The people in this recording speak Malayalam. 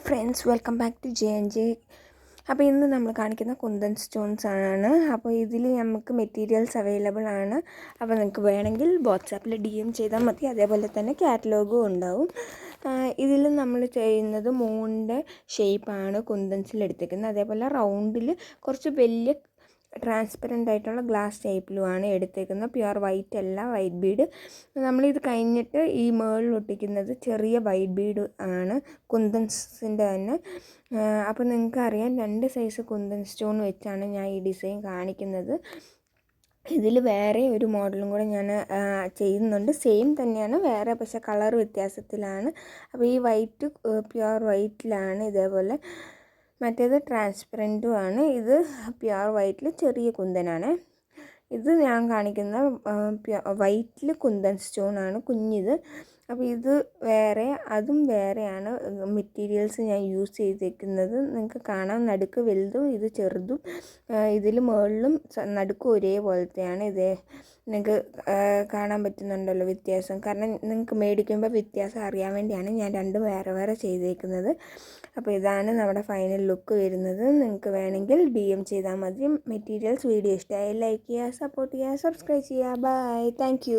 Friends, welcome back to JNJ. അപ്പോൾ ഇന്ന് നമ്മൾ കാണിക്കുന്ന കുന്തൻ സ്റ്റോൺസ് ആണ്. അപ്പോൾ ഇതിൽ നമുക്ക് മെറ്റീരിയൽസ് അവൈലബിൾ ആണ്. അപ്പോൾ നിങ്ങൾക്ക് വേണമെങ്കിൽ വാട്സാപ്പിൽ DM ചെയ്താൽ മതി. അതേപോലെ തന്നെ കാറ്റലോഗും ഉണ്ടാവും. ഇതിൽ നമ്മൾ ചെയ്യുന്നത് മൂണിൻ്റെ ഷേപ്പാണ് കുന്തൻസിൽ എടുത്തേക്കുന്നത്. അതേപോലെ റൗണ്ടിൽ കുറച്ച് വലിയ ട്രാൻസ്പെറൻ്റ് ആയിട്ടുള്ള ഗ്ലാസ് ടൈപ്പിലുമാണ് എടുത്തേക്കുന്നത്. പ്യുവർ വൈറ്റ് അല്ല, വൈറ്റ് ബീഡ്. നമ്മളിത് കഴിഞ്ഞിട്ട് ഈ മേളിൽ ഒട്ടിക്കുന്നത് ചെറിയ വൈറ്റ് ബീഡ് ആണ്, കുന്തൻസിൻ്റെ തന്നെ. അപ്പോൾ നിങ്ങൾക്കറിയാം 2 സൈസ് കുന്തൻ സ്റ്റോൺ വെച്ചാണ് ഞാൻ ഈ ഡിസൈൻ കാണിക്കുന്നത്. ഇതിൽ വേറെ ഒരു മോഡലും കൂടെ ഞാൻ ചെയ്യുന്നുണ്ട്. സെയിം തന്നെയാണ്, വേറെ പക്ഷേ കളർ വ്യത്യാസത്തിലാണ്. അപ്പോൾ ഈ വൈറ്റ് പ്യുവർ വൈറ്റിലാണ്, ഇതേപോലെ മറ്റേത് ട്രാൻസ്പെറൻറ്റും ആണ്. ഇത് പ്യുവർ വൈറ്റിൽ ചെറിയ കുന്തനാണ്. ഇത് ഞാൻ കാണിക്കുന്ന വൈറ്റിൽ കുന്തൻ സ്റ്റോണാണ്, കുഞ്ഞിത്. അപ്പോൾ ഇത് വേറെ, അതും വേറെയാണ് മെറ്റീരിയൽസ് ഞാൻ യൂസ് ചെയ്തേക്കുന്നത്. നിങ്ങൾക്ക് കാണാം, നടുക്ക് വലുതും ഇത് ചെറുതും. ഇതിൽ മുകളിലും നടുക്കും ഒരേപോലത്തെയാണ്. ഇതേ നിങ്ങൾക്ക് കാണാൻ പറ്റുന്നുണ്ടല്ലോ വ്യത്യാസം. കാരണം നിങ്ങൾക്ക് മേടിക്കുമ്പോൾ വ്യത്യാസം അറിയാൻ വേണ്ടിയാണ് ഞാൻ രണ്ടും വേറെ വേറെ ചെയ്തേക്കുന്നത്. അപ്പോൾ ഇതാണ് നമ്മുടെ ഫൈനൽ ലുക്ക് വരുന്നത്. നിങ്ങൾക്ക് വേണമെങ്കിൽ DM ചെയ്താൽ മതി. മെറ്റീരിയൽസ് വീഡിയോ ഇഷ്ടമായി ലൈക്ക് ചെയ്യുക, സപ്പോർട്ട് ചെയ്യുക, സബ്സ്ക്രൈബ് ചെയ്യുക. Bye, thank